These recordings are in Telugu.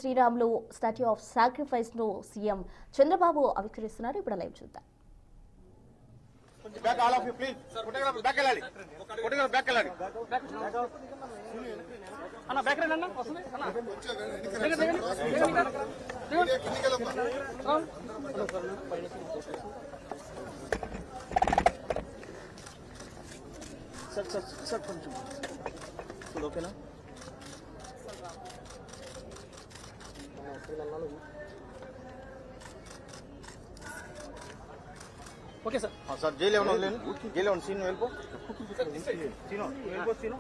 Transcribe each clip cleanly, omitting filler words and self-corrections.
శ్రీరాములు స్టాట్యూ ఆఫ్ సాక్రిఫైస్ ను సీఎం చంద్రబాబు ఆవిష్కరిస్తున్నారు. ఇప్పుడు లైవ్ చూద్దాం. ఓకేనా ఓకే సార్ సార్ జైలు ఏమన్నా వదిలేను జైలు ఏమన్నా సీన్ వెళ్ళిపో సీను వెళ్ళిపో సీను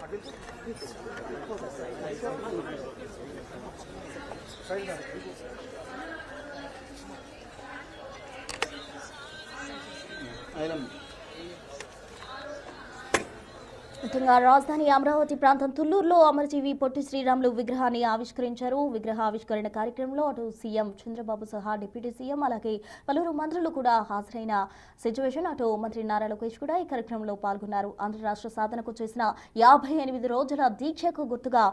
రాజధాని అమరావతి ప్రాంతం తుళ్లూరులో అమరజీవి పొట్టి శ్రీరాములు విగ్రహాన్ని ఆవిష్కరించారు. విగ్రహ ఆవిష్కరణ కార్యక్రమంలో అటు సీఎం చంద్రబాబు సహా డిప్యూటీ సీఎం అలాగే పలువురు మంత్రులు కూడా హాజరైన సిచ్యువేషన్. అటు మంత్రి నారా లోకేష్ కూడా ఈ కార్యక్రమంలో పాల్గొన్నారు. ఆంధ్ర రాష్ట్ర సాధనకు చేసిన 58 రోజుల దీక్షకు గుర్తుగా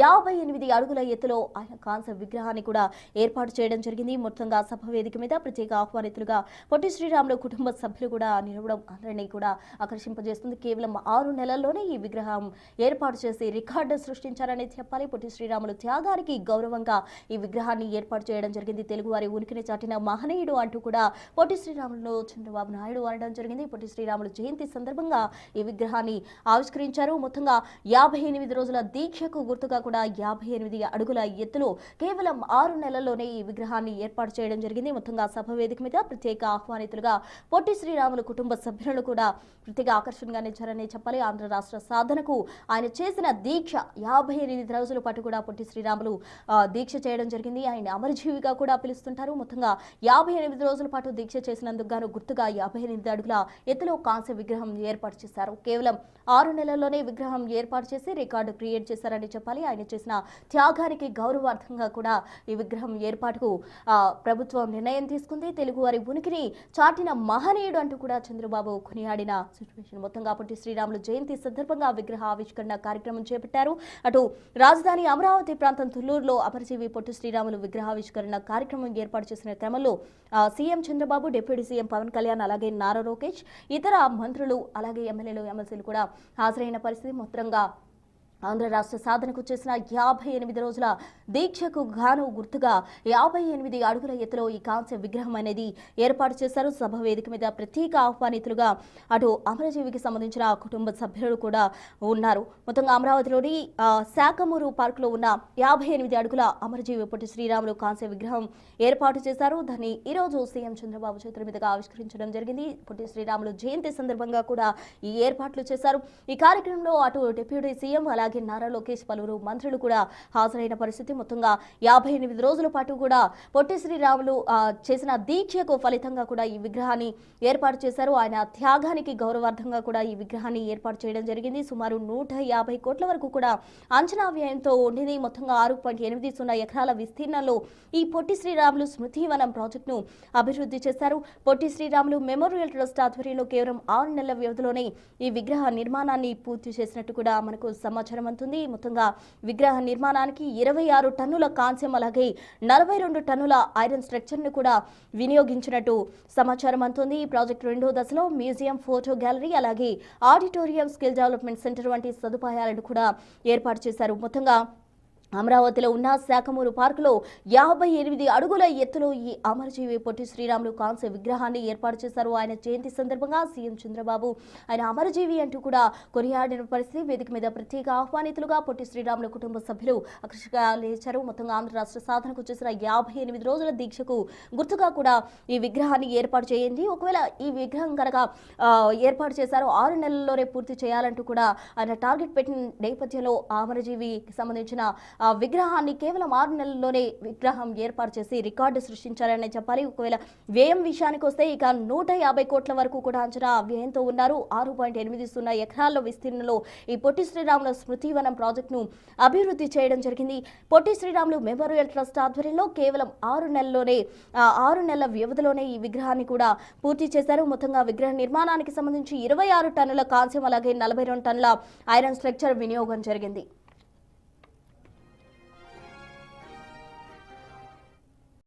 58 అడుగుల ఎత్తులో ఆయన కాంస్య విగ్రహాన్ని కూడా ఏర్పాటు చేయడం జరిగింది. మొత్తంగా సభ వేదిక మీద ప్రత్యేక ఆహ్వానితులుగా పొట్టి శ్రీరాములు కుటుంబ సభ్యులు కూడా నిలవడం అందరినీ కూడా ఆకర్షింపజేస్తుంది. కేవలం 6 నెలల్లోనే ఈ విగ్రహం ఏర్పాటు చేసి రికార్డు సృష్టించారని చెప్పాలి. పొట్టి శ్రీరాములు త్యాగానికి గౌరవంగా ఈ విగ్రహాన్ని ఏర్పాటు చేయడం జరిగింది. తెలుగువారి ఉనికిని చాటిన మహనీయుడు అంటూ కూడా పొట్టి శ్రీరాములు చంద్రబాబు నాయుడు అనడం జరిగింది. పొట్టి శ్రీరాములు జయంతి సందర్భంగా ఈ విగ్రహాన్ని ఆవిష్కరించారు. మొత్తంగా 58 రోజుల దీక్షకు గుర్తుగా కూడా 58 అడుగుల ఎత్తులో కేవలం 6 నెలల్లోనే ఈ విగ్రహాన్ని ఏర్పాటు చేయడం జరిగింది. మొత్తంగా సభ వేదిక మీద ప్రత్యేక ఆహ్వానితులుగా పొట్టి శ్రీరాములు కుటుంబ సభ్యులను కూడా ప్రత్యేక ఆకర్షణగా నిలిచారని చెప్పాలి. ఆంధ్ర రాష్ట్ర సాధనకు ఆయన చేసిన దీక్ష 58 రోజుల పాటు కూడా పొట్టి శ్రీరాములు దీక్ష చేయడం జరిగింది. ఆయన అమరజీవిగా కూడా పిలుస్తుంటారు. మొత్తంగా 58 రోజుల పాటు దీక్ష చేసినందుకు గాను గుర్తుగా 58 అడుగుల ఎత్తులో కాంస్య విగ్రహం ఏర్పాటు చేశారు. కేవలం 6 నెలల్లోనే విగ్రహం ఏర్పాటు చేసి రికార్డు క్రియేట్ చేశారని చెప్పాలి. ఆయన చేసిన త్యాగానికి గౌరవార్థంగా కూడా ఈ విగ్రహం ఏర్పాటుకు ప్రభుత్వం నిర్ణయం తీసుకుంది. తెలుగువారి ఉనికిని చాటిన మహనీయుడు అంటూ కూడా చంద్రబాబు కొనియాడిన సిచ్యువేషన్. మొత్తంగా పొట్టి శ్రీరాములు జయంతి సందర్భంగా విగ్రహ ఆవిష్కరణ కార్యక్రమం చేపట్టారు. అటు రాజధాని అమరావతి ప్రాంతం తుళ్లూరులో అమరజీవి పొట్టి శ్రీరాములు విగ్రహావిష్కరణ కార్యక్రమం ఏర్పాటు చేసిన క్రమంలో CM Chandrababu, deputy CM Pawan Kalyan అలాగే నారా లోకేష్, ఇతర మంత్రులు అలాగే ఎమ్మెల్యేలు, ఎమ్మెల్సీలు కూడా హాజరైన పరిస్థితి. మొత్తంగా ఆంధ్ర రాష్ట్ర సాధనకు చేసిన 58 రోజుల దీక్షకు గాను గుర్తుగా 58 అడుగుల ఎత్తులో ఈ కాంస్య విగ్రహం అనేది ఏర్పాటు చేశారు. సభ వేదిక మీద ప్రత్యేక ఆహ్వానితులుగా అటు అమరజీవికి సంబంధించిన కుటుంబ సభ్యులు కూడా ఉన్నారు. మొత్తంగా అమరావతిలోని శాఖమూరు పార్కులో ఉన్న 58 అడుగుల అమరజీవి పొట్టి శ్రీరాములు కాంస్య విగ్రహం ఏర్పాటు చేశారు. దాన్ని ఈరోజు సీఎం చంద్రబాబు చేతుల మీదుగా ఆవిష్కరించడం జరిగింది. పొట్టి శ్రీరాములు జయంతి సందర్భంగా కూడా ఈ ఏర్పాట్లు చేశారు. ఈ కార్యక్రమంలో అటు డిప్యూటీ సీఎం అలాగే నారా లోకేష్, పలువురు మంత్రులు కూడా హాజరైన పరిస్థితి. మొత్తంగా 58 రోజుల పాటు కూడా పొట్టి శ్రీరాములు చేసిన దీక్షకు ఫలితంగా కూడా ఈ విగ్రహాన్ని ఏర్పాటు చేశారు. ఆయన త్యాగానికి గౌరవార్థంగా కూడా ఈ విగ్రహాన్ని ఏర్పాటు చేయడం జరిగింది. సుమారు 150 కోట్ల వరకు కూడా అంచనా వ్యయంతో ఉండింది. మొత్తంగా 6.80 ఎకరాల విస్తీర్ణంలో ఈ పొట్టి శ్రీరాములు స్మృతివనం ప్రాజెక్టును అభివృద్ధి చేశారు. పొట్టి శ్రీరాములు మెమోరియల్ ట్రస్ట్ ఆధ్వర్యంలో కేవలం 6 నెలల వ్యవధిలోనే ఈ విగ్రహ నిర్మాణాన్ని పూర్తి చేసినట్టు కూడా మనకు సమాచారం అందుతుంది. మొత్తంగా విగ్రహ నిర్మాణానికి 26 టన్నుల కాంస్యం అలాగే 42 టన్నుల ఐరన్ స్ట్రక్చర్ ను కూడా వినియోగించినట్టు సమాచారం అందుతుంది. ఈ ప్రాజెక్టు 2వ దశలో మ్యూజియం, ఫోటో గ్యాలరీ అలాగే ఆడిటోరియం, స్కిల్ డెవలప్మెంట్ సెంటర్ వంటి సదుపాయాలను కూడా ఏర్పాటు చేశారు. మొత్తంగా అమరావతిలో ఉన్న శాఖమూరు పార్కులో 58 అడుగుల ఎత్తులో ఈ అమరజీవి పొట్టి శ్రీరాములు కాంస్య విగ్రహాన్ని ఏర్పాటు చేశారు. ఆయన జయంతి సందర్భంగా సీఎం చంద్రబాబు ఆయన అమరజీవి అంటూ కూడా కొనియాడిన పరిస్థితి. వేదిక మీద ప్రత్యేక ఆహ్వానితులుగా పొట్టి శ్రీరాములు కుటుంబ సభ్యులు ఆకర్షగా లేచారు. మొత్తంగా ఆంధ్ర రాష్ట్ర సాధనకు చేసిన 58 రోజుల దీక్షకు గుర్తుగా కూడా ఈ విగ్రహాన్ని ఏర్పాటు చేయండి. ఒకవేళ ఈ విగ్రహం కనుక ఏర్పాటు చేశారో 6 నెలల్లోనే పూర్తి చేయాలంటూ కూడా ఆయన టార్గెట్ పెట్టిన నేపథ్యంలో అమరజీవికి సంబంధించిన విగ్రహాన్ని కేవలం 6 నెలల్లోనే విగ్రహం ఏర్పాటు చేసి రికార్డు సృష్టించారని చెప్పాలి. ఒకవేళ వ్యయం విషయానికి వస్తే ఇక 150 కోట్ల వరకు కూడా అంచనా వ్యయంతో ఉన్నారు. 6.80 ఎకరాల విస్తీర్ణంలో ఈ పొట్టి శ్రీరాముల స్మృతివనం ప్రాజెక్టును అభివృద్ధి చేయడం జరిగింది. పొట్టి శ్రీరాములు మెమోరియల్ ట్రస్ట్ ఆధ్వర్యంలో కేవలం 6 నెలల వ్యవధిలోనే ఈ విగ్రహాన్ని కూడా పూర్తి చేశారు. మొత్తంగా విగ్రహ నిర్మాణానికి సంబంధించి 26 టన్నుల కాంస్యం అలాగే 42 టన్నుల ఐరన్ స్ట్రక్చర్ వినియోగం జరిగింది.